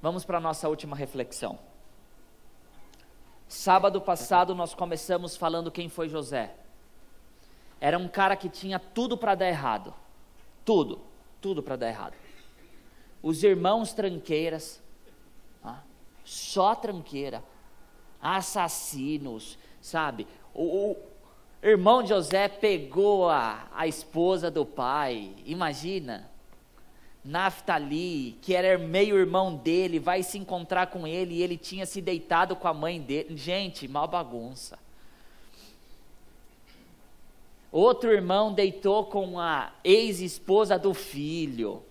Vamos para a nossa última reflexão. Sábado passado nós começamos falando quem foi José. Era um cara que tinha tudo para dar errado. Tudo para dar errado. Os irmãos tranqueiras, só tranqueira, assassinos, sabe? O irmão de José pegou a esposa do pai, imagina. Naftali, que era meio irmão dele, vai se encontrar com ele e ele tinha se deitado com a mãe dele. Gente, mal bagunça. Outro irmão deitou com a ex-esposa do filho.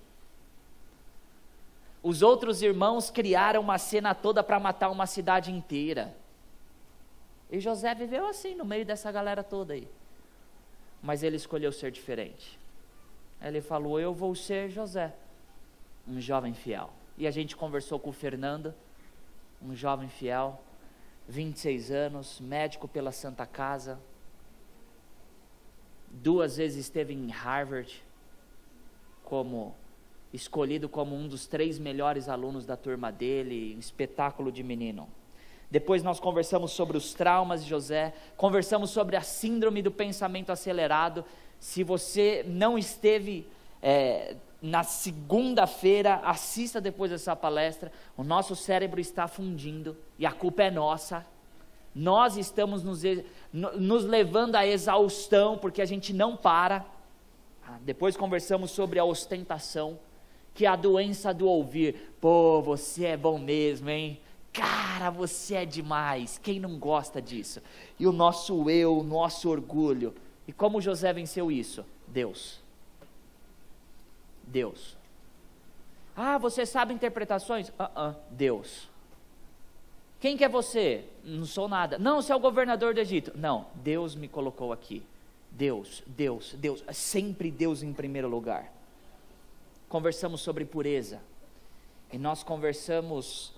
Os outros irmãos criaram uma cena toda para matar uma cidade inteira. E José viveu assim, no meio dessa galera toda aí. Mas ele escolheu ser diferente. Ele falou, eu vou ser José, um jovem fiel. E a gente conversou com o Fernando, um jovem fiel, 26 anos, médico pela Santa Casa, 2 vezes esteve em Harvard, escolhido como um dos 3 melhores alunos da turma dele, um espetáculo de menino. Depois nós conversamos sobre os traumas de José, conversamos sobre a síndrome do pensamento acelerado. Se você não esteve na segunda-feira, assista depois dessa palestra. O nosso cérebro está fundindo e a culpa é nossa. Nós estamos nos levando à exaustão porque a gente não para. Depois conversamos sobre a ostentação, que é a doença do ouvir. Pô, você é bom mesmo, hein? Cara, você é demais. Quem não gosta disso? E o nosso eu, o nosso orgulho. E como José venceu isso? Deus. Você sabe interpretações? Deus. Quem que é você? Não sou nada. Não, você é o governador do Egito. Não, Deus me colocou aqui. Deus. Sempre Deus em primeiro lugar. Conversamos sobre pureza. E nós conversamos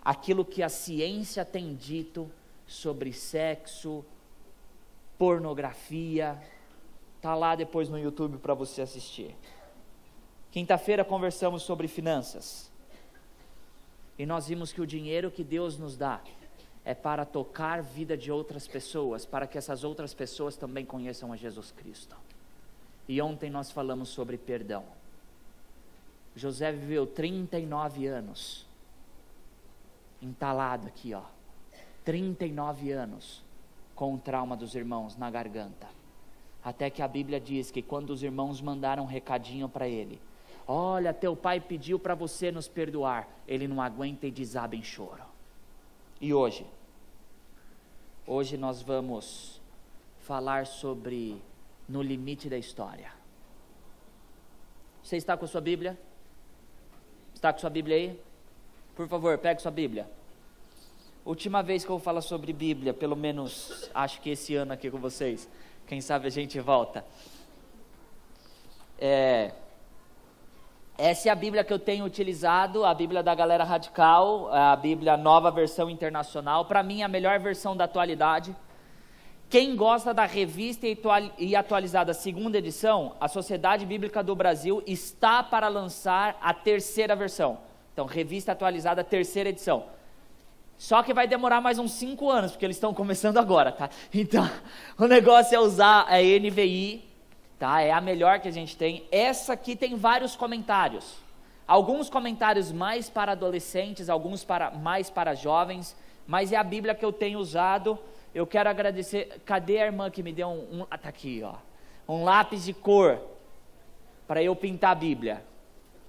aquilo que a ciência tem dito sobre sexo, pornografia. Está lá depois no YouTube para você assistir. Quinta-feira conversamos sobre finanças. E nós vimos que o dinheiro que Deus nos dá é para tocar a vida de outras pessoas, para que essas outras pessoas também conheçam a Jesus Cristo. E ontem nós falamos sobre perdão. José viveu 39 anos, entalado aqui, 39 anos, com o trauma dos irmãos na garganta. Até que a Bíblia diz que quando os irmãos mandaram um recadinho para ele, olha, teu pai pediu para você nos perdoar, ele não aguenta e desaba em choro. E hoje nós vamos falar sobre no limite da história. Você está com a sua Bíblia? Está com sua Bíblia aí? Por favor, pegue sua Bíblia. Última vez que eu vou falar sobre Bíblia, pelo menos acho que esse ano aqui com vocês. Quem sabe a gente volta. Essa é a Bíblia que eu tenho utilizado, a Bíblia da Galera Radical, a Bíblia Nova Versão Internacional. Para mim, a melhor versão da atualidade. Quem gosta da revista e atualizada segunda edição, a Sociedade Bíblica do Brasil está para lançar a 3ª versão. Então, revista atualizada, 3ª edição. Só que vai demorar mais uns 5 anos, porque eles estão começando agora, tá? Então, o negócio é usar a NVI, tá? É a melhor que a gente tem. Essa aqui tem vários comentários. Alguns comentários mais para adolescentes, alguns mais para jovens, mas é a Bíblia que eu tenho usado. Eu quero agradecer. Cadê a irmã que me deu tá aqui, um lápis de cor para eu pintar a Bíblia?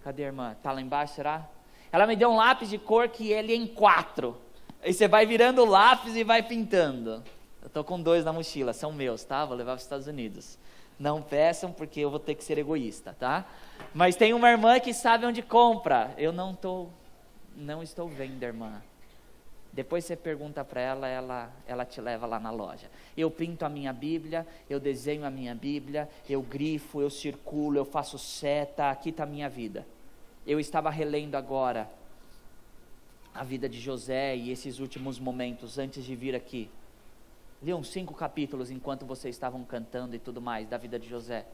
Cadê a irmã? Tá lá embaixo, será? Ela me deu um lápis de cor que ele é em 4. Aí você vai virando o lápis e vai pintando. Eu tô com 2 na mochila, são meus, tá? Vou levar para os Estados Unidos. Não peçam, porque eu vou ter que ser egoísta, tá? Mas tem uma irmã que sabe onde compra. Eu não estou vendo, irmã. Depois você pergunta para ela te leva lá na loja. Eu pinto a minha Bíblia, eu desenho a minha Bíblia, eu grifo, eu circulo, eu faço seta, aqui está a minha vida. Eu estava relendo agora a vida de José e esses últimos momentos antes de vir aqui. Li uns 5 capítulos enquanto vocês estavam cantando e tudo mais da vida de José.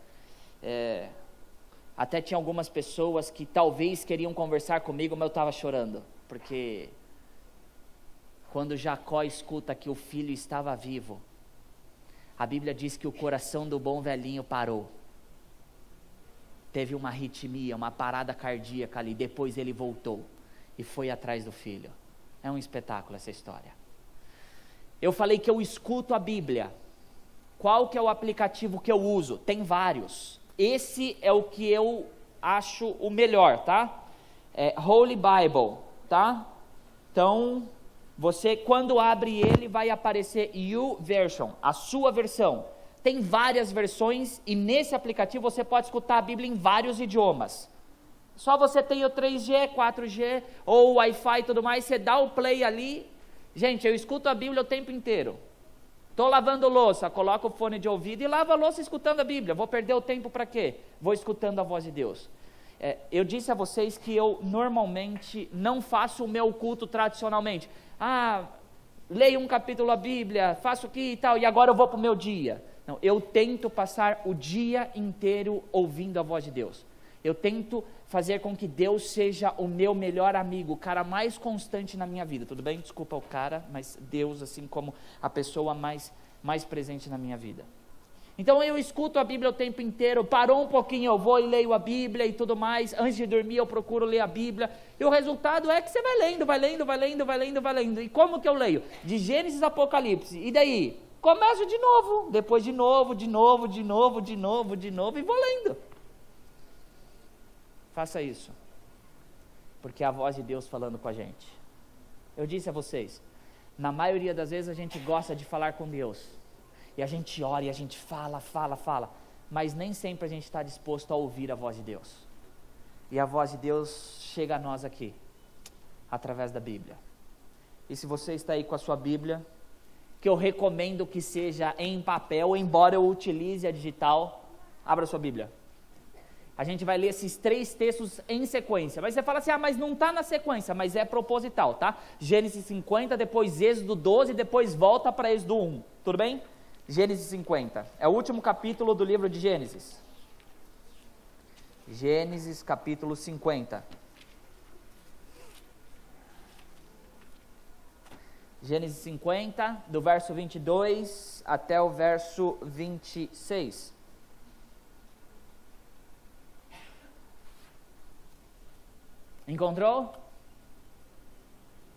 Até tinha algumas pessoas que talvez queriam conversar comigo, mas eu estava chorando. porque quando Jacó escuta que o filho estava vivo, a Bíblia diz que o coração do bom velhinho parou. Teve uma arritmia, uma parada cardíaca ali, depois ele voltou e foi atrás do filho. É um espetáculo essa história. Eu falei que eu escuto a Bíblia. Qual que é o aplicativo que eu uso? Tem vários. Esse é o que eu acho o melhor, tá? É Holy Bible, tá? Então, você quando abre ele vai aparecer YouVersion, a sua versão. Tem várias versões e nesse aplicativo você pode escutar a Bíblia em vários idiomas. Só você tem o 3G, 4G ou Wi-Fi e tudo mais, você dá o play ali. Gente, eu escuto a Bíblia o tempo inteiro. Estou lavando louça, coloco o fone de ouvido e lavo a louça escutando a Bíblia. Vou perder o tempo para quê? Vou escutando a voz de Deus. Eu disse a vocês que eu normalmente não faço o meu culto tradicionalmente. Leio um capítulo da Bíblia, faço aqui e tal, e agora eu vou para o meu dia. Não, eu tento passar o dia inteiro ouvindo a voz de Deus. Eu tento fazer com que Deus seja o meu melhor amigo, o cara mais constante na minha vida. Tudo bem? Desculpa o cara, mas Deus assim como a pessoa mais presente na minha vida. Então eu escuto a Bíblia o tempo inteiro, parou um pouquinho, eu vou e leio a Bíblia e tudo mais. Antes de dormir eu procuro ler a Bíblia. E o resultado é que você vai lendo. E como que eu leio? De Gênesis a Apocalipse. E daí? Começo de novo, depois de novo, e vou lendo. Faça isso, porque é a voz de Deus falando com a gente. Eu disse a vocês, na maioria das vezes a gente gosta de falar com Deus, e a gente ora, e a gente fala, mas nem sempre a gente está disposto a ouvir a voz de Deus. E a voz de Deus chega a nós aqui, através da Bíblia. E se você está aí com a sua Bíblia, que eu recomendo que seja em papel, embora eu utilize a digital, abra sua Bíblia. A gente vai ler esses 3 textos em sequência. Mas você fala assim, mas não está na sequência, mas é proposital, tá? Gênesis 50, depois Êxodo 12, depois volta para Êxodo 1. Tudo bem? Gênesis 50. É o último capítulo do livro de Gênesis. Gênesis capítulo 50. Gênesis 50, do verso 22 até o verso 26. Encontrou?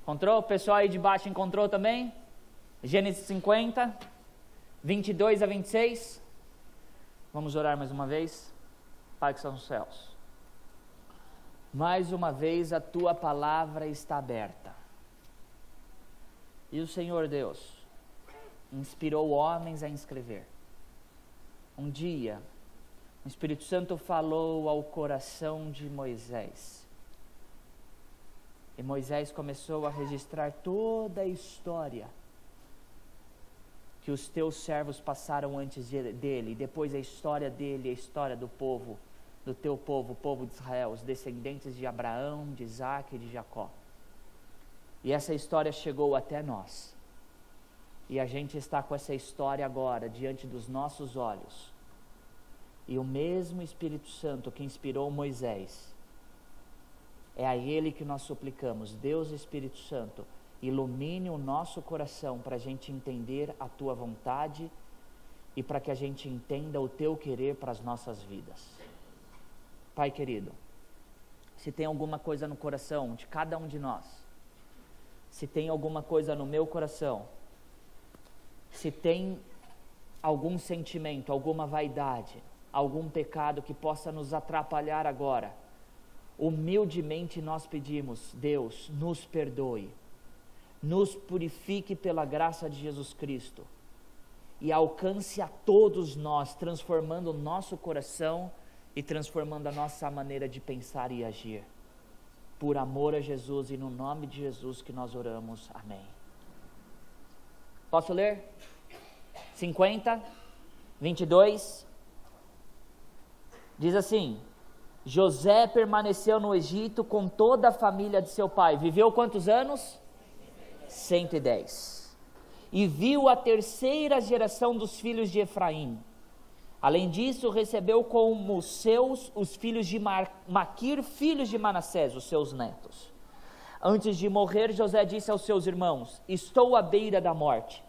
Encontrou? O pessoal aí de baixo encontrou também? Gênesis 50, 22 a 26. Vamos orar mais uma vez. Pai que está nos céus. Mais uma vez a tua palavra está aberta. E o Senhor Deus inspirou homens a escrever. Um dia, o Espírito Santo falou ao coração de Moisés. E Moisés começou a registrar toda a história que os teus servos passaram antes dele. E depois a história dele, a história do povo, do teu povo, o povo de Israel, os descendentes de Abraão, de Isaac e de Jacó. E essa história chegou até nós. E a gente está com essa história agora diante dos nossos olhos. E o mesmo Espírito Santo que inspirou Moisés, é a Ele que nós suplicamos. Deus Espírito Santo, ilumine o nosso coração para a gente entender a Tua vontade e para que a gente entenda o Teu querer para as nossas vidas. Pai querido, se tem alguma coisa no coração de cada um de nós, se tem alguma coisa no meu coração, se tem algum sentimento, alguma vaidade, algum pecado que possa nos atrapalhar agora, humildemente nós pedimos, Deus, nos perdoe, nos purifique pela graça de Jesus Cristo e alcance a todos nós, transformando o nosso coração e transformando a nossa maneira de pensar e agir. Por amor a Jesus e no nome de Jesus que nós oramos. Amém. Posso ler? 50, 22. Diz assim: José permaneceu no Egito com toda a família de seu pai. Viveu quantos anos? 110. E viu a 3ª geração dos filhos de Efraim. Além disso, recebeu como seus os filhos de Maquir, filhos de Manassés, os seus netos. Antes de morrer, José disse aos seus irmãos: estou à beira da morte,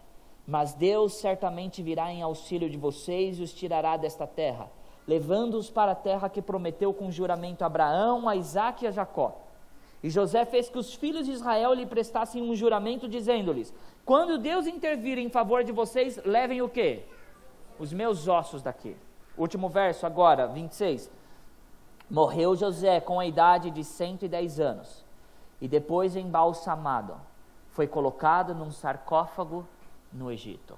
mas Deus certamente virá em auxílio de vocês e os tirará desta terra, levando-os para a terra que prometeu com juramento a Abraão, a Isaque e a Jacó. E José fez que os filhos de Israel lhe prestassem um juramento, dizendo-lhes: quando Deus intervir em favor de vocês, levem o quê? Os meus ossos daqui. Último verso agora, 26. Morreu José com a idade de 110 anos, e depois embalsamado, foi colocado num sarcófago no Egito.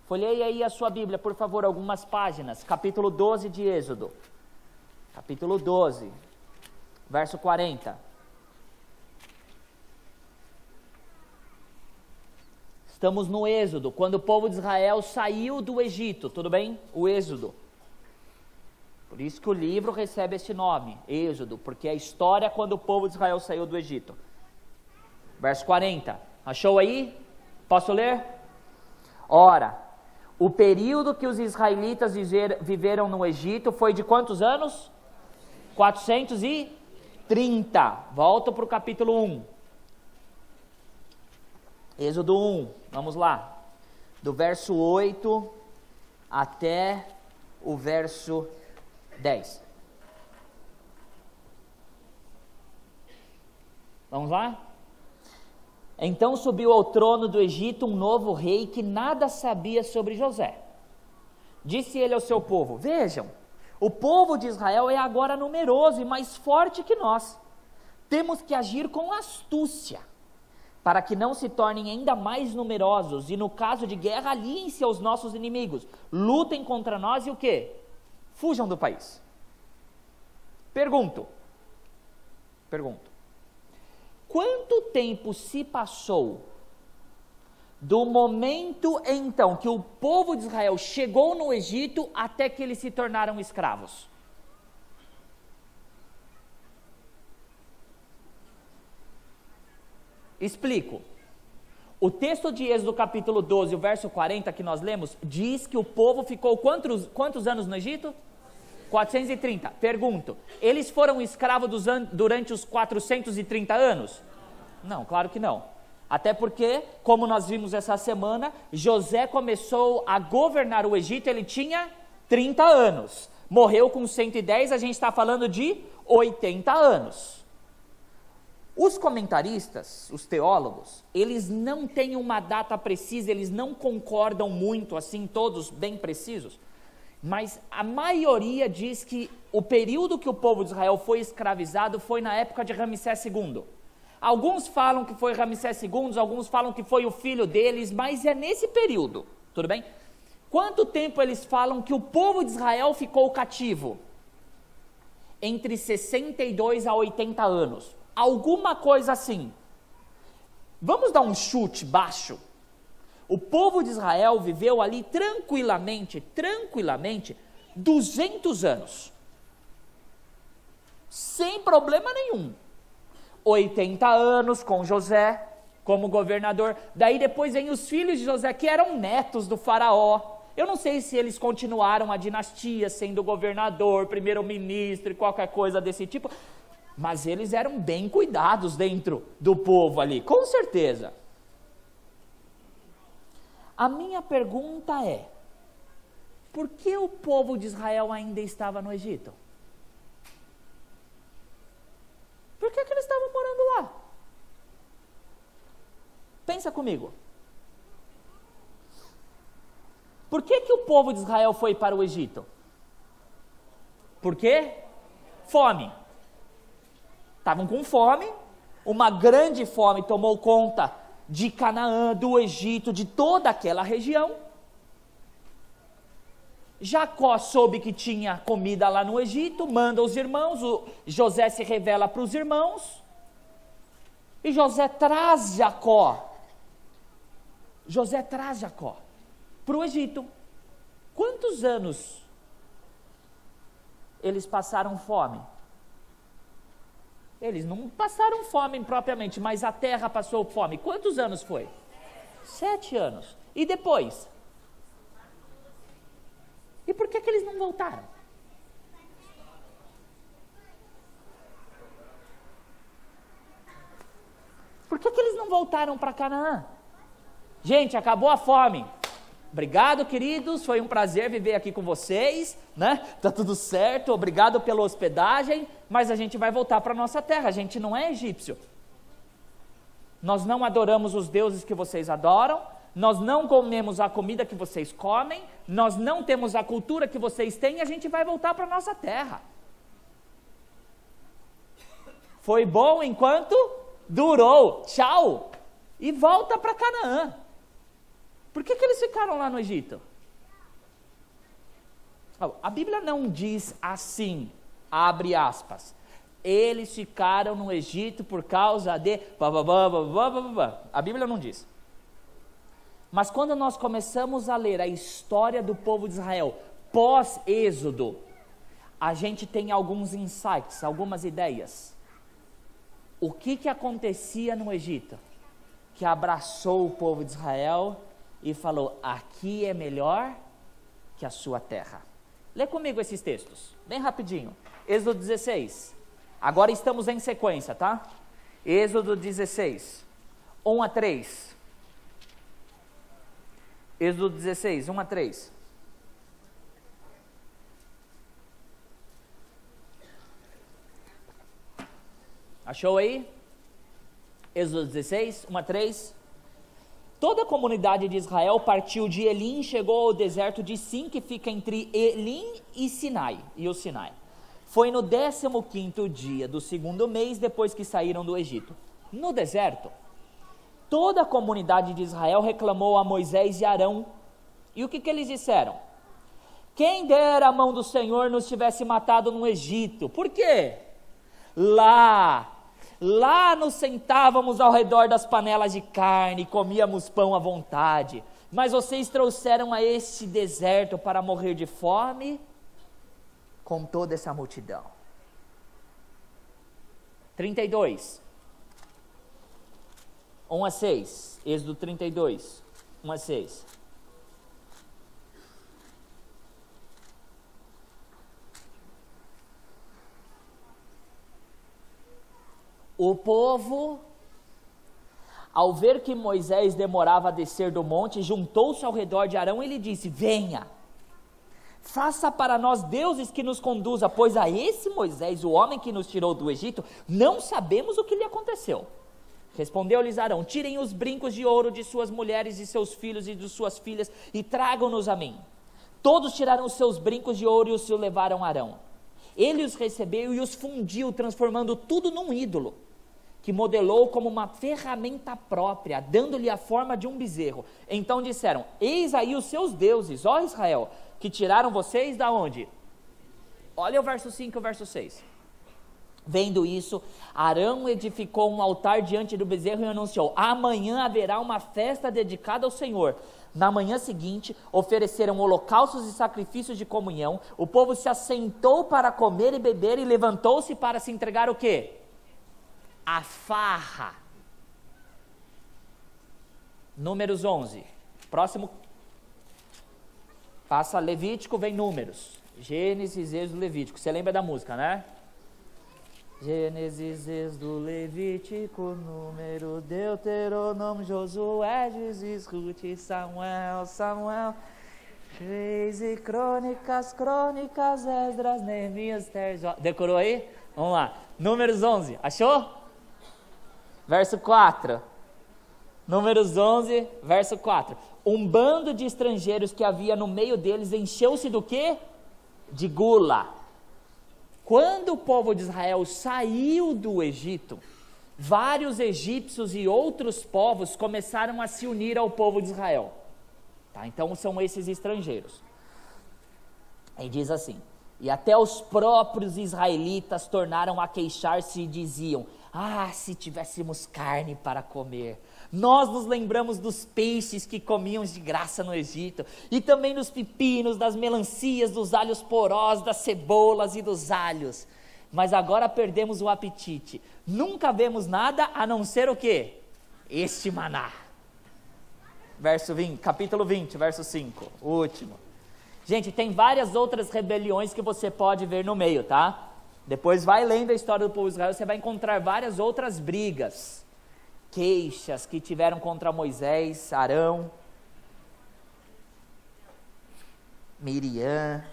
Folheie aí a sua Bíblia, por favor, algumas páginas, capítulo 12 de Êxodo, capítulo 12, verso 40. Estamos no Êxodo, quando o povo de Israel saiu do Egito, tudo bem? O Êxodo. Por isso que o livro recebe esse nome, Êxodo, porque é a história quando o povo de Israel saiu do Egito. Verso 40, achou aí? Posso ler? Ora, o período que os israelitas viveram no Egito foi de quantos anos? 430. Volto para o capítulo 1. Êxodo 1, vamos lá. Do verso 8 até o verso 10. Vamos lá? Então subiu ao trono do Egito um novo rei que nada sabia sobre José. Disse ele ao seu povo: vejam, o povo de Israel é agora numeroso e mais forte que nós. Temos que agir com astúcia, para que não se tornem ainda mais numerosos, e no caso de guerra, aliem-se aos nossos inimigos, lutem contra nós e o quê? Fujam do país. Pergunto, quanto tempo se passou do momento então que o povo de Israel chegou no Egito até que eles se tornaram escravos? Explico. O texto de Êxodo capítulo 12, o verso 40 que nós lemos, diz que o povo ficou quantos anos no Egito? 430. Pergunto, eles foram escravos durante os 430 anos? Não, claro que não. Até porque, como nós vimos essa semana, José começou a governar o Egito, ele tinha 30 anos. Morreu com 110, a gente está falando de 80 anos. Os comentaristas, os teólogos, eles não têm uma data precisa, eles não concordam muito, assim, todos bem precisos, mas a maioria diz que o período que o povo de Israel foi escravizado foi na época de Ramsés II. Alguns falam que foi Ramsés II, alguns falam que foi o filho deles, mas é nesse período, tudo bem? Quanto tempo eles falam que o povo de Israel ficou cativo? Entre 62 a 80 anos. Alguma coisa assim. Vamos dar um chute baixo. O povo de Israel viveu ali tranquilamente, 200 anos. Sem problema nenhum. 80 anos com José como governador. Daí depois vem os filhos de José, que eram netos do faraó. Eu não sei se eles continuaram a dinastia, sendo governador, primeiro-ministro e qualquer coisa desse tipo. Mas eles eram bem cuidados dentro do povo ali, com certeza. A minha pergunta é: por que o povo de Israel ainda estava no Egito? Por que eles estavam morando lá? Pensa comigo. Por que o povo de Israel foi para o Egito? Por quê? Fome. Estavam com fome, uma grande fome tomou conta de Canaã, do Egito, de toda aquela região. Jacó soube que tinha comida lá no Egito, manda os irmãos, José se revela para os irmãos, e José traz Jacó para o Egito. Quantos anos eles passaram fome? Eles não passaram fome propriamente, mas a terra passou fome. Quantos anos foi? 7 anos. E depois? E por que eles não voltaram? que eles não voltaram para Canaã? Gente, acabou a fome. Obrigado, queridos, foi um prazer viver aqui com vocês, né? Tá tudo certo, obrigado pela hospedagem, mas a gente vai voltar para nossa terra, a gente não é egípcio. Nós não adoramos os deuses que vocês adoram, nós não comemos a comida que vocês comem, nós não temos a cultura que vocês têm, a gente vai voltar para nossa terra. Foi bom enquanto durou, tchau, e volta para Canaã. Por que eles ficaram lá no Egito? A Bíblia não diz assim, abre aspas, eles ficaram no Egito por causa de... A Bíblia não diz. Mas quando nós começamos a ler a história do povo de Israel pós-Êxodo, a gente tem alguns insights, algumas ideias. O que acontecia no Egito? Que abraçou o povo de Israel e falou, aqui é melhor que a sua terra. Lê comigo esses textos, bem rapidinho. Êxodo 16, agora estamos em sequência, tá? Êxodo 16, 1 a 3. Êxodo 16, 1 a 3. Achou aí? Êxodo 16, 1 a 3. Toda a comunidade de Israel partiu de Elim e chegou ao deserto de Sim, que fica entre Elim e Sinai, e o Sinai. Foi no 15º dia do 2º mês, depois que saíram do Egito. No deserto, toda a comunidade de Israel reclamou a Moisés e Arão. E o que eles disseram? Quem dera a mão do Senhor nos tivesse matado no Egito. Por quê? Lá nos sentávamos ao redor das panelas de carne, comíamos pão à vontade, mas vocês trouxeram a este deserto para morrer de fome com toda essa multidão. 32, 1 a 6, Êxodo 32, 1 a 6. O povo, ao ver que Moisés demorava a descer do monte, juntou-se ao redor de Arão e lhe disse, venha, faça para nós deuses que nos conduza, pois a esse Moisés, o homem que nos tirou do Egito, não sabemos o que lhe aconteceu. Respondeu-lhes Arão, tirem os brincos de ouro de suas mulheres e seus filhos e de suas filhas e tragam-nos a mim. Todos tiraram os seus brincos de ouro e os levaram a Arão. Ele os recebeu e os fundiu, transformando tudo num ídolo, que modelou como uma ferramenta própria, dando-lhe a forma de um bezerro. Então disseram, eis aí os seus deuses, ó Israel, que tiraram vocês da onde? Olha o verso 5 e o verso 6. Vendo isso, Arão edificou um altar diante do bezerro e anunciou, amanhã haverá uma festa dedicada ao Senhor. Na manhã seguinte, ofereceram holocaustos e sacrifícios de comunhão, o povo se assentou para comer e beber e levantou-se para se entregar o quê? A farra. Números 11, próximo, passa Levítico, vem Números, Gênesis, Êxodo, Levítico, você lembra da música, né? Gênesis, Êxodo, Levítico, Número, Deuteronômio, Josué, Juízes, Ruth, Samuel, Reis e Crônicas, Esdras, Neemias, decorou aí? Vamos lá, Números 11, achou? Verso 4, Números 11, verso 4, um bando de estrangeiros que havia no meio deles encheu-se do quê? De gula. Quando o povo de Israel saiu do Egito, vários egípcios e outros povos começaram a se unir ao povo de Israel. Tá? Então são esses estrangeiros. E diz assim, e até os próprios israelitas tornaram a queixar-se e diziam, se tivéssemos carne para comer. Nós nos lembramos dos peixes que comíamos de graça no Egito, e também dos pepinos, das melancias, dos alhos porós, das cebolas e dos alhos. Mas agora perdemos o apetite. Nunca vemos nada a não ser o quê? Este maná. Capítulo 20, verso 5, o último. Gente, tem várias outras rebeliões que você pode ver no meio, tá? Depois vai lendo a história do povo de Israel, você vai encontrar várias outras brigas. queixas que tiveram contra Moisés, Arão, Miriam.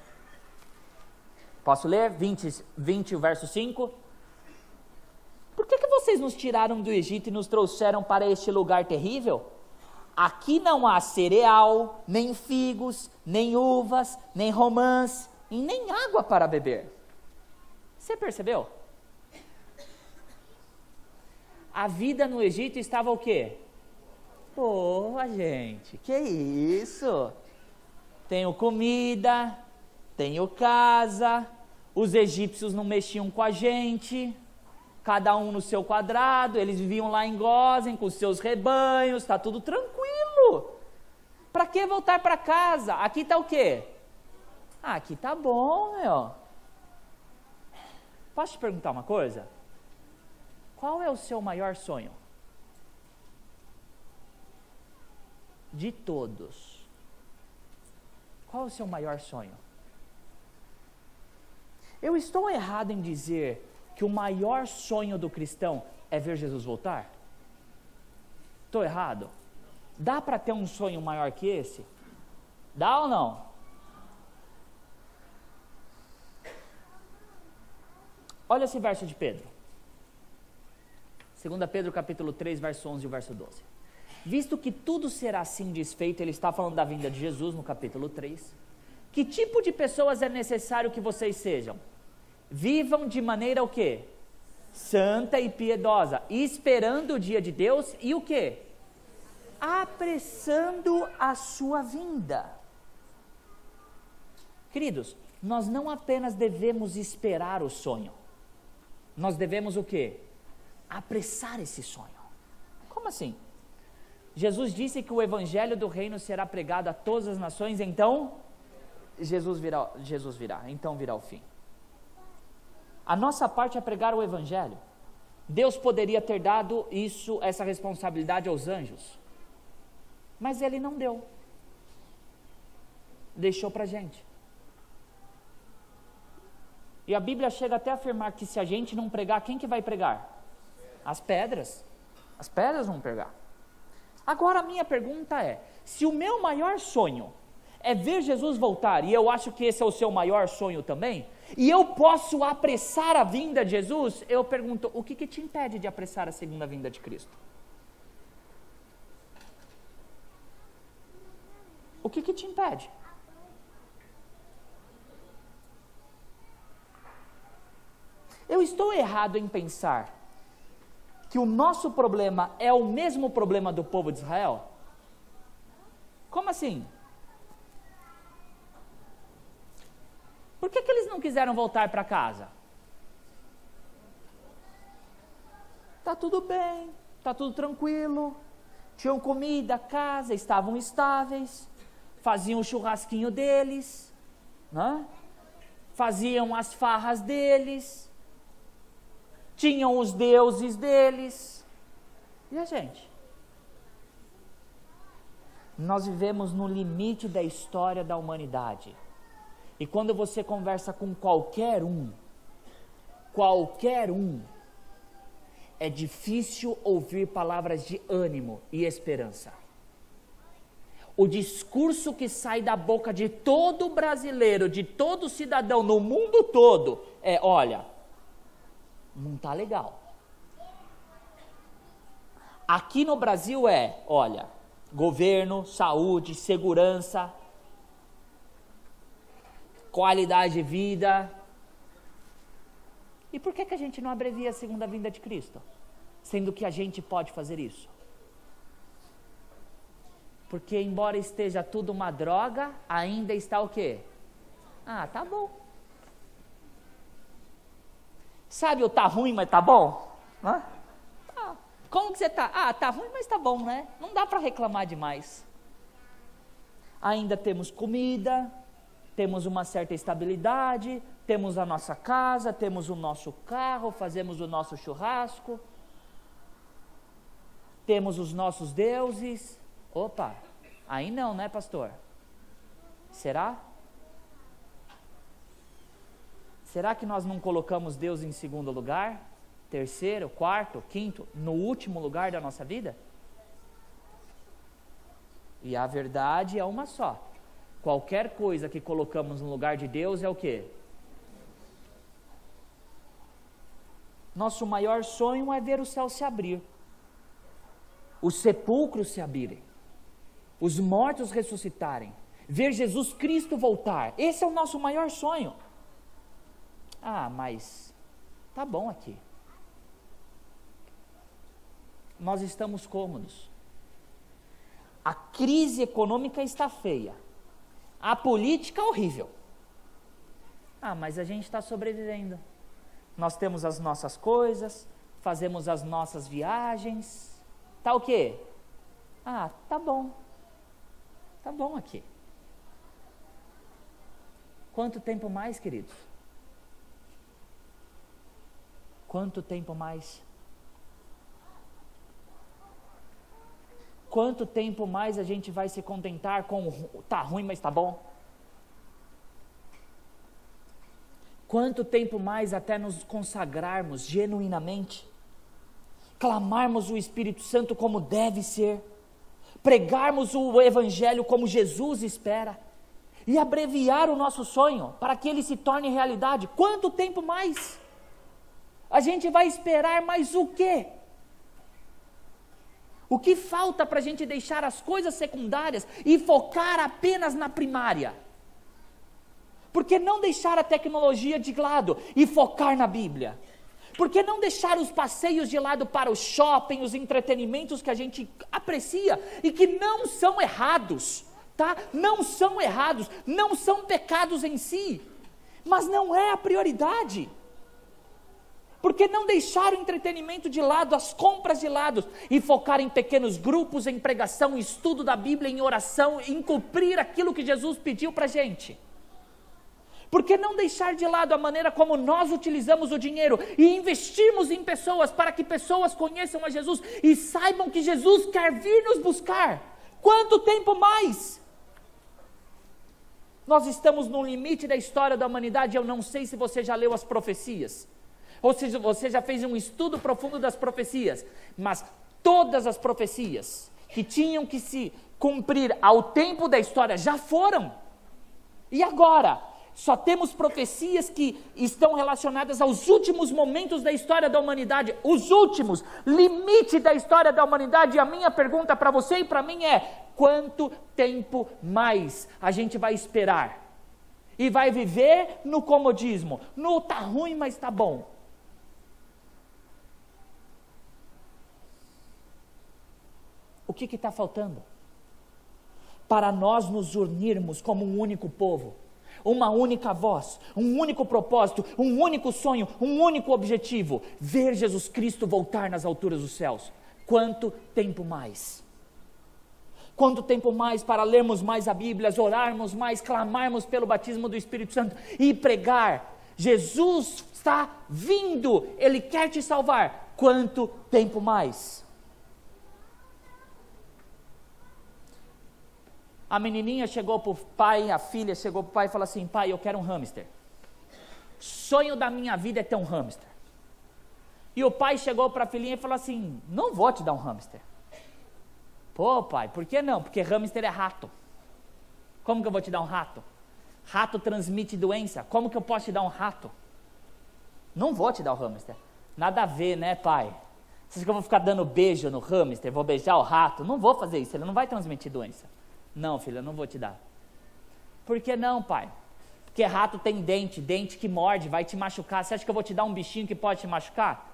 Posso ler? 20, o verso 5. Por que vocês nos tiraram do Egito e nos trouxeram para este lugar terrível? Aqui não há cereal, nem figos, nem uvas, nem romãs, e nem água para beber. Você percebeu? A vida no Egito estava o quê? Porra, gente, que isso? Tenho comida, tenho casa, os egípcios não mexiam com a gente, cada um no seu quadrado, eles viviam lá em Gósen com seus rebanhos, está tudo tranquilo. Para que voltar para casa? Aqui está o quê? Aqui está bom, meu. Posso te perguntar uma coisa? Qual é o seu maior sonho? De todos. Qual é o seu maior sonho? Eu estou errado em dizer que o maior sonho do cristão é ver Jesus voltar? Estou errado? Dá para ter um sonho maior que esse? Dá ou não? Olha esse verso de Pedro. 2 Pedro capítulo 3, verso 11 e o verso 12. Visto que tudo será assim desfeito, ele está falando da vinda de Jesus no capítulo 3. Que tipo de pessoas é necessário que vocês sejam? Vivam de maneira o quê? Santa e piedosa, esperando o dia de Deus e o quê? Apressando a sua vinda. Queridos, nós não apenas devemos esperar o sonho, nós devemos o quê? Apressar esse sonho. Como assim? Jesus disse que o evangelho do reino será pregado a todas as nações, então Jesus virá, então virá o fim. A nossa parte é pregar o evangelho. Deus poderia ter dado essa responsabilidade aos anjos, mas ele não deu. Deixou para a gente. E a Bíblia chega até a afirmar que se a gente não pregar, quem que vai pregar? As pedras. As pedras vão pregar. Agora a minha pergunta é, se o meu maior sonho é ver Jesus voltar, e eu acho que esse é o seu maior sonho também, e eu posso apressar a vinda de Jesus, eu pergunto, o que te impede de apressar a segunda vinda de Cristo? O que te impede? Eu estou errado em pensar que o nosso problema é o mesmo problema do povo de Israel? Como assim? Por que eles não quiseram voltar para casa? Tá tudo bem, tá tudo tranquilo, tinham comida, casa, estavam estáveis, faziam o churrasquinho deles, né? Faziam as farras deles, tinham os deuses deles. E a gente? Nós vivemos no limite da história da humanidade. E quando você conversa com qualquer um, é difícil ouvir palavras de ânimo e esperança. O discurso que sai da boca de todo brasileiro, de todo cidadão no mundo todo, é: olha, não está legal. Aqui no Brasil é, olha, governo, saúde, segurança, qualidade de vida. E por que a gente não abrevia a segunda vinda de Cristo? Sendo que a gente pode fazer isso. Porque embora esteja tudo uma droga, ainda está o quê? Ah, tá bom. Sabe o tá ruim, mas tá bom? Hã? Ah, como que você tá? Ah, tá ruim, mas tá bom, né? Não dá para reclamar demais. Ainda temos comida, temos uma certa estabilidade, temos a nossa casa, temos o nosso carro, fazemos o nosso churrasco, temos os nossos deuses. Opa, aí não, né, pastor? Será? Será que nós não colocamos Deus em segundo lugar? terceiro, quarto, quinto, no último lugar da nossa vida? E a verdade é uma só. Qualquer coisa que colocamos no lugar de Deus é o quê? Nosso maior sonho é ver o céu se abrir, os sepulcros se abrirem, os mortos ressuscitarem, ver Jesus Cristo voltar. Esse é o nosso maior sonho. Ah, mas tá bom aqui. Nós estamos cômodos. A crise econômica está feia. A política horrível. Ah, mas a gente está sobrevivendo. Nós temos as nossas coisas, fazemos as nossas viagens. Tá o quê? Ah, tá bom. Tá bom aqui. Quanto tempo mais, queridos? Quanto tempo mais? Quanto tempo mais a gente vai se contentar com tá ruim, mas tá bom? Quanto tempo mais até nos consagrarmos genuinamente, clamarmos o Espírito Santo como deve ser, pregarmos o Evangelho como Jesus espera, e abreviar o nosso sonho para que ele se torne realidade? Quanto tempo mais? A gente vai esperar mais o quê? O que falta para a gente deixar as coisas secundárias e focar apenas na primária? Por que não deixar a tecnologia de lado e focar na Bíblia? Por que não deixar os passeios de lado para o shopping, os entretenimentos que a gente aprecia e que não são errados, tá? Não são errados, não são pecados em si, mas não é a prioridade. Por que não deixar o entretenimento de lado, as compras de lado, e focar em pequenos grupos, em pregação, em estudo da Bíblia, em oração, em cumprir aquilo que Jesus pediu para a gente? Por que não deixar de lado a maneira como nós utilizamos o dinheiro e investirmos em pessoas para que pessoas conheçam a Jesus e saibam que Jesus quer vir nos buscar? Quanto tempo mais? Nós estamos no limite da história da humanidade. Eu não sei se você já leu as profecias, ou se você já fez um estudo profundo das profecias, mas todas as profecias que tinham que se cumprir ao tempo da história já foram. E agora? Só temos profecias que estão relacionadas aos últimos momentos da história da humanidade, os últimos, limite da história da humanidade. E a minha pergunta para você e para mim é: quanto tempo mais a gente vai esperar? E vai viver no comodismo, no tá ruim, mas tá bom? O que está faltando? Para nós nos unirmos como um único povo, uma única voz, um único propósito, um único sonho, um único objetivo: ver Jesus Cristo voltar nas alturas dos céus. Quanto tempo mais? Quanto tempo mais para lermos mais a Bíblia, orarmos mais, clamarmos pelo batismo do Espírito Santo e pregar: Jesus está vindo, Ele quer te salvar. Quanto tempo mais? A menininha chegou para o pai, a filha chegou para o pai e falou assim: pai, eu quero um hamster. Sonho da minha vida é ter um hamster. E o pai chegou para a filhinha e falou assim: não vou te dar um hamster. Pô, pai, por que não? Porque hamster é rato. Como que eu vou te dar um rato? Rato transmite doença. Como que eu posso te dar um rato? Não vou te dar o hamster. Nada a ver, né, pai? Você acha que eu vou ficar dando beijo no hamster? Vou beijar o rato? Não vou fazer isso, ele não vai transmitir doença. Não, filha, não vou te dar. Por que não, pai? Porque rato tem dente, dente que morde, vai te machucar. Você acha que eu vou te dar um bichinho que pode te machucar?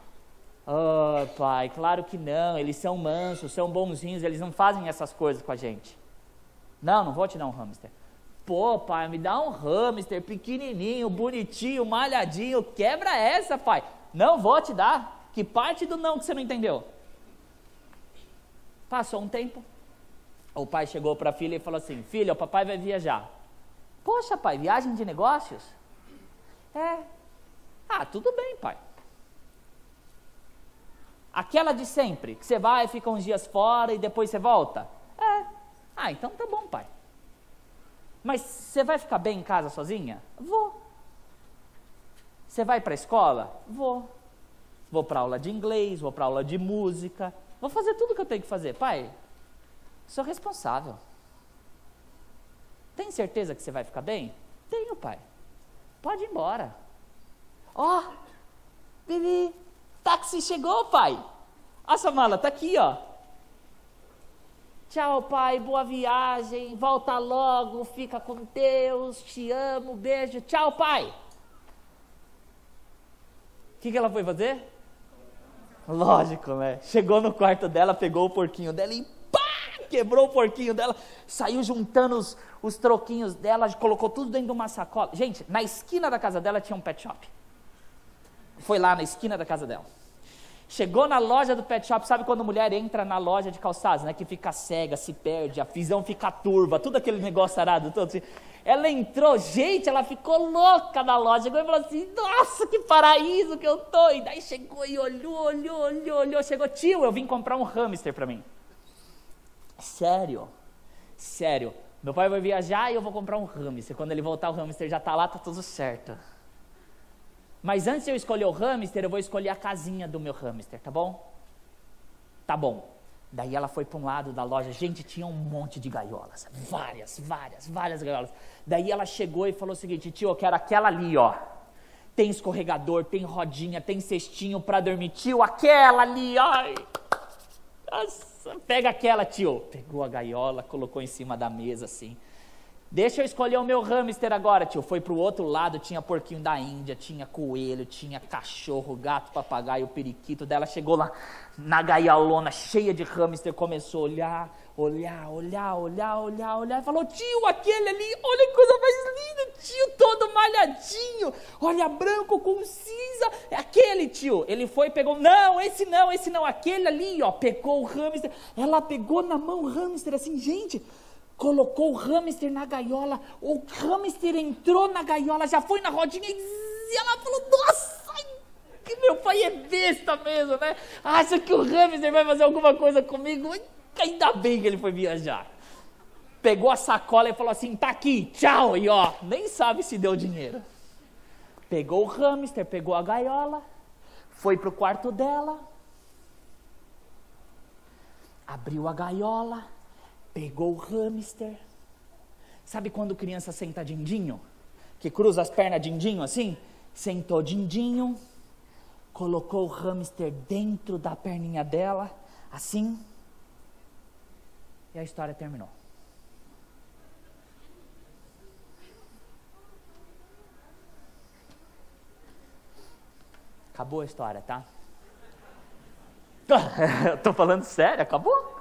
Oh, pai, claro que não. Eles são mansos, são bonzinhos, eles não fazem essas coisas com a gente. Não vou te dar um hamster. Pô, pai, me dá um hamster pequenininho, bonitinho, malhadinho. Quebra essa, pai. Não vou te dar. Que parte do não que você não entendeu? Passou um tempo. O pai chegou para a filha e falou assim: filha, o papai vai viajar. Poxa, pai, viagem de negócios? É. Ah, tudo bem, pai. Aquela de sempre, que você vai, fica uns dias fora e depois você volta? É. Ah, então tá bom, pai. Mas você vai ficar bem em casa sozinha? Vou. Você vai para a escola? Vou. vou para aula de inglês, vou para aula de música, vou fazer tudo o que eu tenho que fazer. Pai, sou responsável. Tem certeza que você vai ficar bem? Tenho, pai. Pode ir embora. Ó, Bibi, táxi chegou, pai. A sua mala tá aqui, ó. Tchau, pai, boa viagem, volta logo, fica com Deus, te amo, beijo, tchau, pai. O que ela foi fazer? Lógico, né? Chegou no quarto dela, pegou o porquinho dela e pá! Quebrou o porquinho dela, saiu juntando os troquinhos dela, colocou tudo dentro de uma sacola. Gente, na esquina da casa dela tinha um pet shop. Foi lá na esquina da casa dela. Chegou na loja do pet shop, sabe quando a mulher entra na loja de calçados, né? Que fica cega, se perde, a visão fica turva, tudo aquele negócio arado, todo assim. Ela entrou, gente, ela ficou louca na loja, chegou e falou assim, nossa, que paraíso que eu tô. E daí chegou e olhou, chegou, tio, eu vim comprar um hamster pra mim. Sério, meu pai vai viajar e eu vou comprar um hamster, quando ele voltar o hamster já tá lá, tá tudo certo. Mas antes de eu escolher o hamster, eu vou escolher a casinha do meu hamster, tá bom? Tá bom. Daí ela foi para um lado da loja, gente, tinha um monte de gaiolas, várias gaiolas. Daí ela chegou e falou o seguinte, tio, eu quero aquela ali, ó. Tem escorregador, tem rodinha, tem cestinho para dormir, tio, aquela ali, ai. Nossa, pega aquela, tio. Pegou a gaiola, colocou em cima da mesa assim. Deixa eu escolher o meu hamster agora, tio. Foi pro outro lado, tinha porquinho da Índia, tinha coelho, tinha cachorro, gato, papagaio, periquito. Daí ela chegou lá na gaiolona cheia de hamster, começou a olhar, e falou, tio, aquele ali, olha que coisa mais linda, tio, todo malhadinho, olha, branco com cinza, é aquele, tio. Ele foi e pegou, não, esse não, aquele ali, ó, pegou o hamster, ela pegou na mão o hamster assim, gente, colocou o hamster na gaiola, o hamster entrou na gaiola, já foi na rodinha e ela falou, nossa, que meu pai é besta mesmo, né? Acha que o hamster vai fazer alguma coisa comigo? Ainda bem que ele foi viajar. Pegou a sacola e falou assim, tá aqui, tchau, e ó, nem sabe se deu dinheiro. Pegou o hamster, pegou a gaiola, foi pro quarto dela, abriu a gaiola, pegou o hamster. Sabe quando criança senta dindinho? Que cruza as pernas dindinho assim? Sentou dindinho, colocou o hamster dentro da perninha dela, assim, e a história terminou. Acabou a história, tá? Eu tô falando sério, acabou?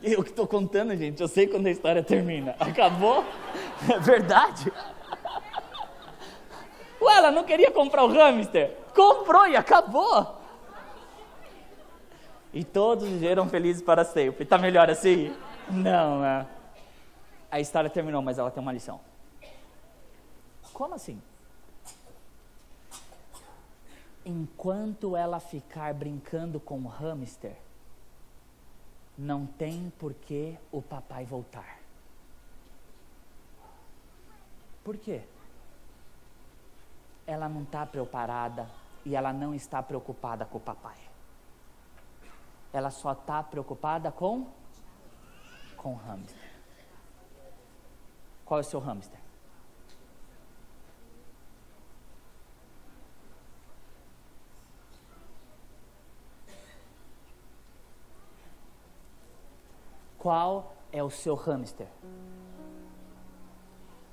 Eu que tô contando, gente, eu sei quando a história termina. Acabou? É verdade? Ué, ela não queria comprar o hamster? Comprou e acabou. E todos viveram felizes para sempre. Tá melhor assim? Não, né? A história terminou, mas ela tem uma lição. Como assim? Enquanto ela ficar brincando com o hamster, não tem por que o papai voltar. Por quê? Ela não está preparada e ela não está preocupada com o papai. Ela só está preocupada com o hamster. Qual é o seu hamster? Qual é o seu hamster?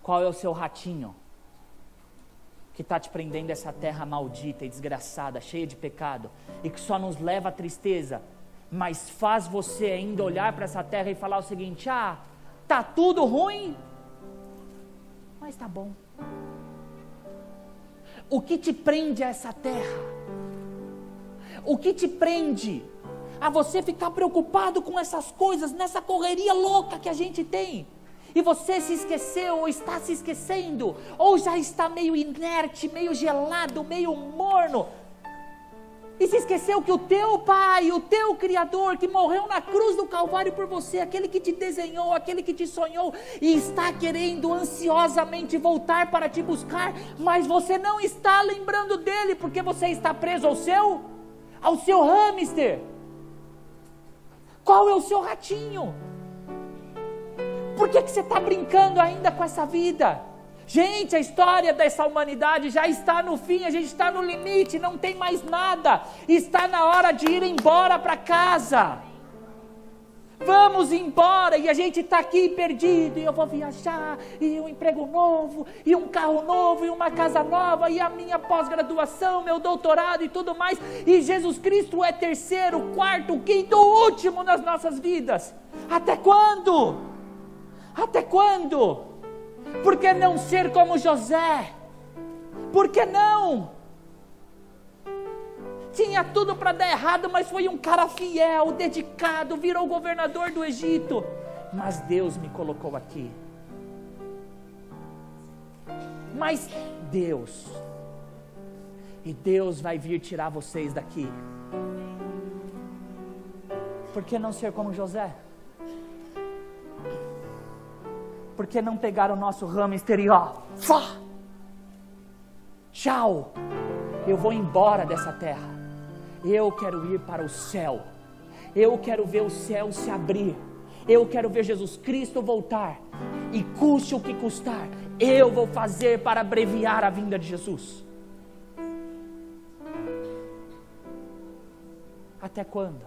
Qual é o seu ratinho? Que está te prendendo essa terra maldita e desgraçada, cheia de pecado, e que só nos leva à tristeza, mas faz você ainda olhar para essa terra e falar o seguinte, tá tudo ruim, mas tá bom. O que te prende a essa terra? O que te prende a você ficar preocupado com essas coisas, nessa correria louca que a gente tem? E você se esqueceu, ou está se esquecendo, ou já está meio inerte, meio gelado, meio morno. E se esqueceu que o teu Pai, o teu Criador, que morreu na cruz do Calvário por você, aquele que te desenhou, aquele que te sonhou, e está querendo ansiosamente voltar para te buscar, mas você não está lembrando dele, porque você está preso ao seu hamster. Qual é o seu ratinho? Por que você está brincando ainda com essa vida? Gente, a história dessa humanidade já está no fim, a gente está no limite, não tem mais nada, está na hora de ir embora para casa. Vamos embora, e a gente está aqui perdido, e eu vou viajar, e um emprego novo, e um carro novo, e uma casa nova, e a minha pós-graduação, meu doutorado e tudo mais, e Jesus Cristo é terceiro, quarto, quinto, último nas nossas vidas. Até quando? Até quando? Por que não ser como José? Por que não? Tinha tudo para dar errado, mas foi um cara fiel, dedicado, virou governador do Egito. Mas Deus me colocou aqui. Mas Deus, e Deus vai vir tirar vocês daqui. Por que não ser como José? Por que não pegar o nosso hamster e tchau, eu vou embora dessa terra, eu quero ir para o céu, eu quero ver o céu se abrir, eu quero ver Jesus Cristo voltar, e custe o que custar, eu vou fazer para abreviar a vinda de Jesus. Até quando?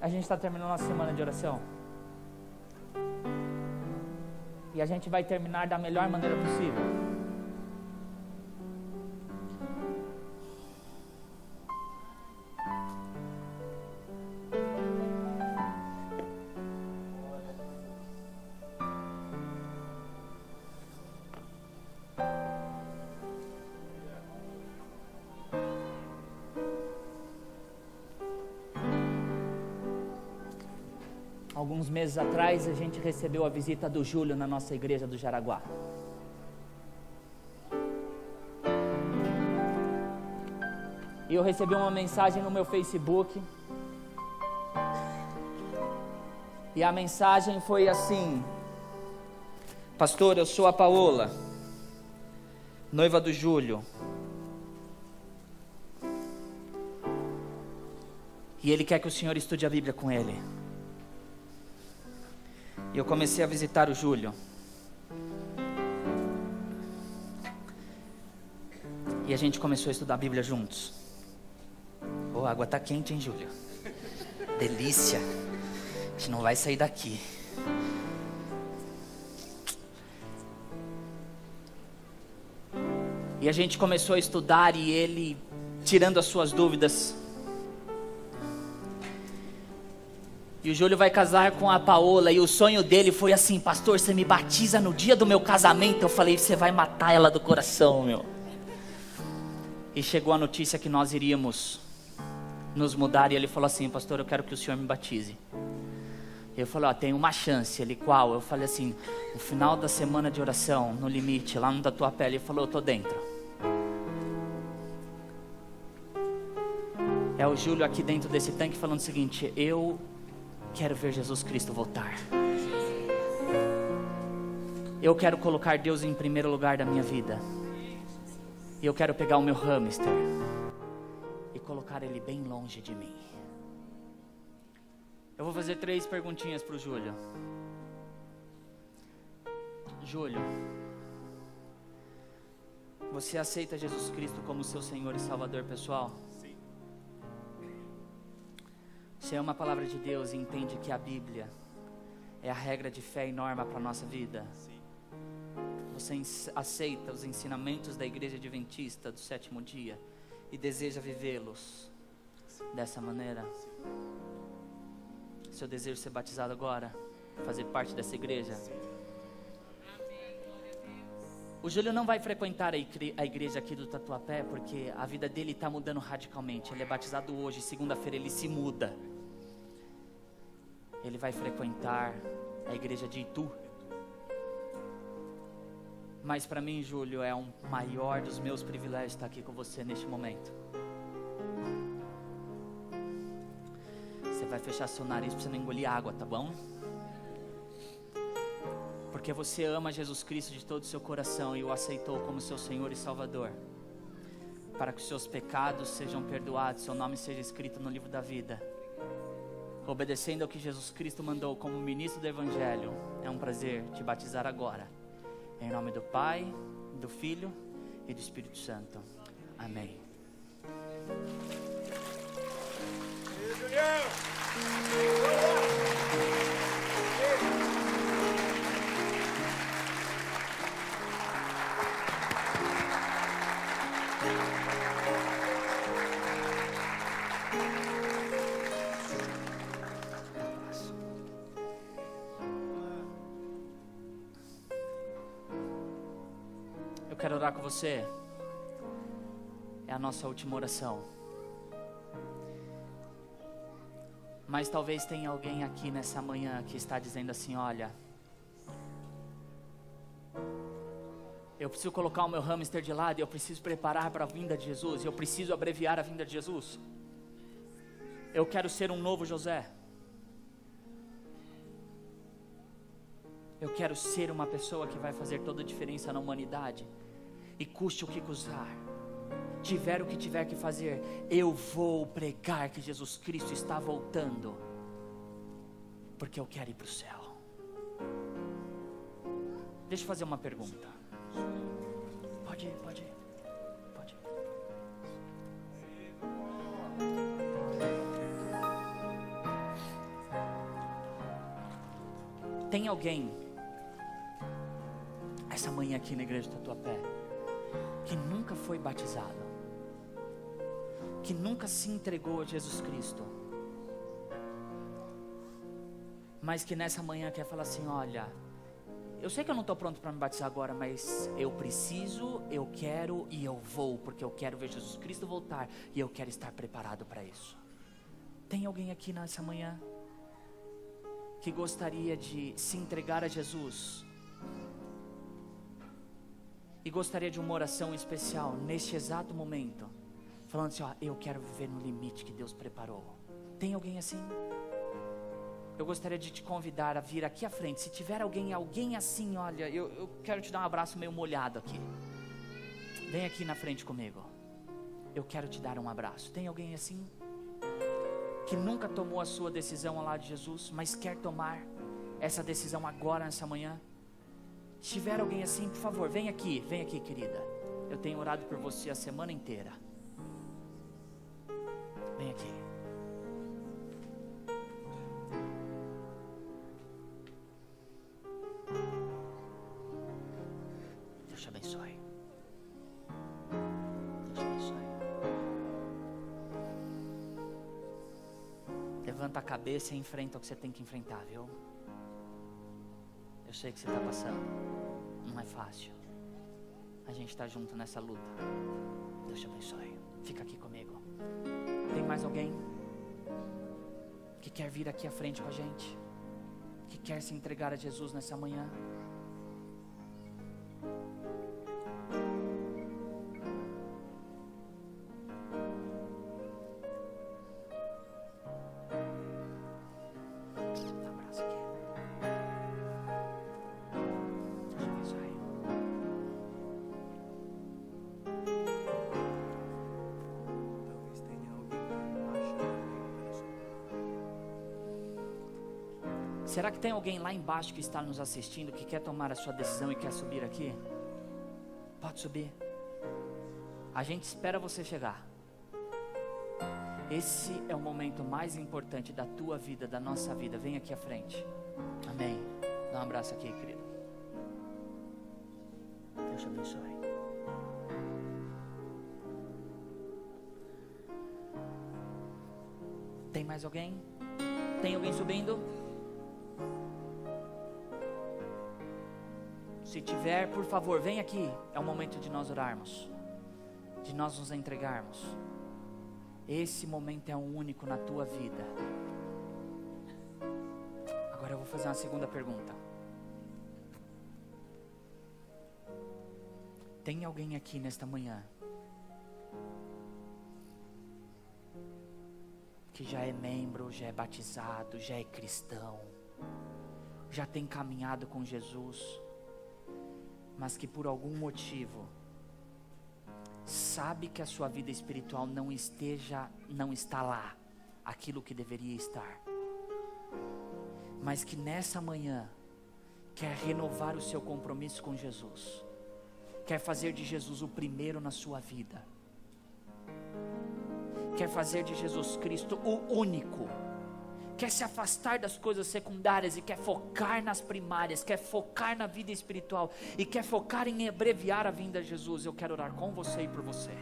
A gente está terminando a nossa semana de oração, e a gente vai terminar da melhor maneira possível. Alguns meses atrás a gente recebeu a visita do Júlio na nossa igreja do Jaraguá. E eu recebi uma mensagem no meu Facebook. E a mensagem foi assim: pastor, eu sou a Paola, noiva do Júlio. E ele quer que o senhor estude a Bíblia com ele. E eu comecei a visitar o Júlio. E a gente começou a estudar a Bíblia juntos. Oh, a água tá quente, hein, Júlio? Delícia. A gente não vai sair daqui. E a gente começou a estudar e ele tirando as suas dúvidas. E o Júlio vai casar com a Paola, e o sonho dele foi assim: pastor, você me batiza no dia do meu casamento. Eu falei: você vai matar ela do coração, meu. E chegou a notícia que nós iríamos nos mudar, e ele falou assim: pastor, eu quero que o senhor me batize. Eu falei: ó, tem uma chance. Ele: qual? Eu falei assim: no final da semana de oração, no limite, lá no Tatuapé. Ele falou: eu tô dentro. É o Júlio aqui dentro desse tanque falando o seguinte: eu quero ver Jesus Cristo voltar. Eu quero colocar Deus em primeiro lugar da minha vida. E eu quero pegar o meu hamster e colocar ele bem longe de mim. Eu vou fazer 3 perguntinhas para o Júlio. Júlio, você aceita Jesus Cristo como seu Senhor e Salvador pessoal? Você ama a palavra de Deus e entende que a Bíblia é a regra de fé e norma para a nossa vida? Sim. Você aceita os ensinamentos da Igreja Adventista do 7º dia e deseja vivê-los dessa maneira? Sim. Seu desejo de ser batizado agora, fazer parte dessa igreja? Sim. O Júlio não vai frequentar a igreja aqui do Tatuapé, porque a vida dele está mudando radicalmente. Ele é batizado hoje, segunda-feira ele se muda. Ele vai frequentar a igreja de Itu. Mas para mim, Júlio, é um maior dos meus privilégios estar aqui com você neste momento. Você vai fechar seu nariz para você não engolir água, tá bom? Porque você ama Jesus Cristo de todo o seu coração e o aceitou como seu Senhor e Salvador, para que os seus pecados sejam perdoados, seu nome seja escrito no livro da vida. Obedecendo ao que Jesus Cristo mandou como ministro do Evangelho, é um prazer te batizar agora. Em nome do Pai, do Filho e do Espírito Santo. Amém. Quero orar com você. É a nossa última oração. Mas talvez tenha alguém aqui nessa manhã que está dizendo assim: olha, eu preciso colocar o meu hamster de lado, eu preciso preparar para a vinda de Jesus, eu preciso abreviar a vinda de Jesus. Eu quero ser um novo José. Eu quero ser uma pessoa que vai fazer toda a diferença na humanidade. E custe o que custar, tiver o que tiver que fazer, eu vou pregar que Jesus Cristo está voltando, porque eu quero ir para o céu. Deixa eu fazer uma pergunta. Pode ir. Tem alguém essa manhã aqui na igreja do Tatuapé que nunca foi batizado, que nunca se entregou a Jesus Cristo, mas que nessa manhã quer falar assim: olha, eu sei que eu não estou pronto para me batizar agora, mas eu preciso, eu quero e eu vou, porque eu quero ver Jesus Cristo voltar e eu quero estar preparado para isso. Tem alguém aqui nessa manhã que gostaria de se entregar a Jesus e gostaria de uma oração especial neste exato momento, falando assim: ó, eu quero viver no limite que Deus preparou? Tem alguém assim? Eu gostaria de te convidar a vir aqui à frente. Se tiver alguém assim, olha, eu quero te dar um abraço meio molhado aqui. Vem aqui na frente comigo. Eu quero te dar um abraço. Tem alguém assim? Que nunca tomou a sua decisão ao lado de Jesus, mas quer tomar essa decisão agora, nessa manhã? Se tiver alguém assim, por favor, vem aqui, querida. Eu tenho orado por você a semana inteira. Vem aqui. Deus te abençoe. Deus te abençoe. Levanta a cabeça e enfrenta o que você tem que enfrentar, viu? Eu sei que você está passando. Não é fácil. A gente está junto nessa luta. Deus te abençoe. Fica aqui comigo. Tem mais alguém que quer vir aqui à frente com a gente, que quer se entregar a Jesus nessa manhã? Será que tem alguém lá embaixo que está nos assistindo, que quer tomar a sua decisão e quer subir aqui? Pode subir. A gente espera você chegar. Esse é o momento mais importante da tua vida, da nossa vida. Vem aqui à frente. Amém. Dá um abraço aqui, querido. Deus te abençoe. Tem mais alguém? Tem alguém subindo? Se tiver, por favor, vem aqui. É o momento de nós orarmos, de nós nos entregarmos. Esse momento é o único na tua vida. Agora eu vou fazer uma segunda pergunta. Tem alguém aqui nesta manhã que já é membro, já é batizado, já é cristão, já tem caminhado com Jesus, mas que por algum motivo sabe que a sua vida espiritual não está lá, aquilo que deveria estar, mas que nessa manhã quer renovar o seu compromisso com Jesus, quer fazer de Jesus o primeiro na sua vida, quer fazer de Jesus Cristo o único, quer se afastar das coisas secundárias e quer focar nas primárias, quer focar na vida espiritual e quer focar em abreviar a vinda de Jesus. Eu quero orar com você e por você.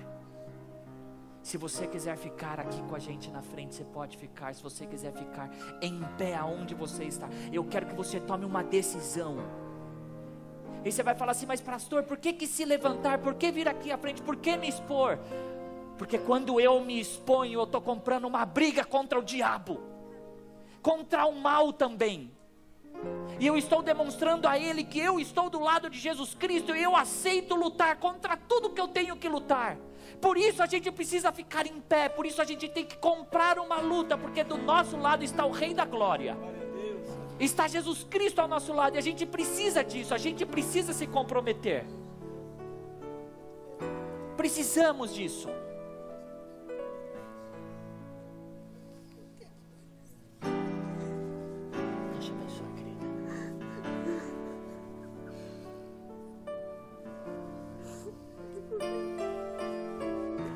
Se você quiser ficar aqui com a gente na frente, você pode ficar. Se você quiser ficar em pé aonde você está, eu quero que você tome uma decisão. E você vai falar assim: mas pastor, por que se levantar? Por que vir aqui à frente? Por que me expor? Porque quando eu me exponho, eu estou comprando uma briga contra o diabo, contra o mal também. E eu estou demonstrando a ele que eu estou do lado de Jesus Cristo, e eu aceito lutar contra tudo que eu tenho que lutar. Por isso a gente precisa ficar em pé, por isso a gente tem que comprar uma luta, porque do nosso lado está o Rei da Glória, está Jesus Cristo ao nosso lado, e a gente precisa disso, a gente precisa se comprometer, precisamos disso. Deixa eu abençoar, querida.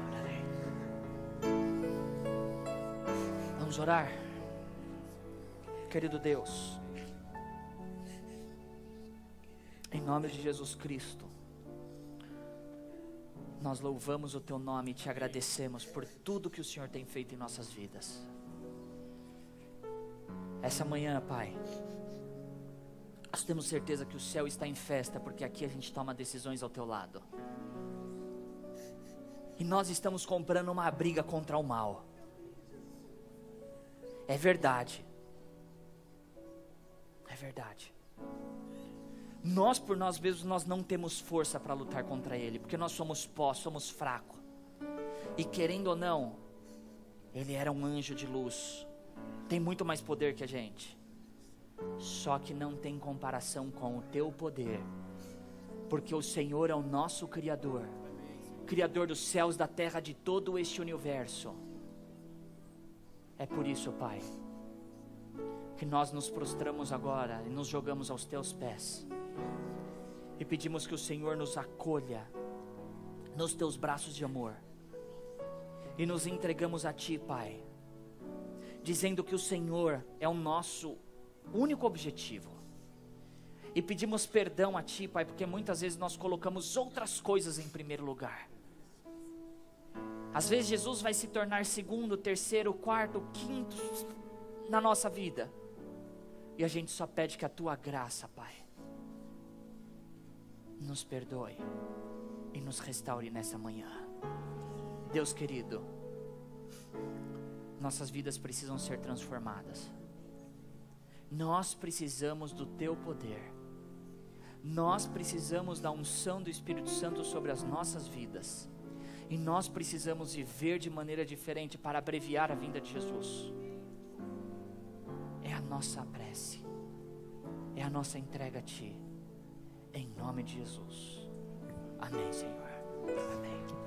Orarei. Vamos orar. Querido Deus, em nome de Jesus Cristo, nós louvamos o Teu nome e Te agradecemos por tudo que o Senhor tem feito em nossas vidas. Essa manhã, Pai, nós temos certeza que o céu está em festa, porque aqui a gente toma decisões ao Teu lado. E nós estamos comprando uma briga contra o mal. É verdade. É verdade. Nós por nós mesmos, nós não temos força para lutar contra ele, porque nós somos pó, somos fracos. E querendo ou não, ele era um anjo de luz, tem muito mais poder que a gente, só que não tem comparação com o teu poder, porque o Senhor é o nosso Criador, Criador dos céus, da terra, de todo este universo. É por isso, Pai, que nós nos prostramos agora e nos jogamos aos teus pés e pedimos que o Senhor nos acolha nos teus braços de amor, e nos entregamos a Ti, Pai, dizendo que o Senhor é o nosso único objetivo, e pedimos perdão a Ti, Pai, porque muitas vezes nós colocamos outras coisas em primeiro lugar. Às vezes Jesus vai se tornar segundo, terceiro, quarto, quinto na nossa vida, e a gente só pede que a Tua graça, Pai, nos perdoe e nos restaure nessa manhã. Deus querido, nossas vidas precisam ser transformadas. Nós precisamos do Teu poder. Nós precisamos da unção do Espírito Santo sobre as nossas vidas. E nós precisamos viver de maneira diferente para abreviar a vinda de Jesus. É a nossa prece, é a nossa entrega a Ti, em nome de Jesus. Amém, Senhor. Amém.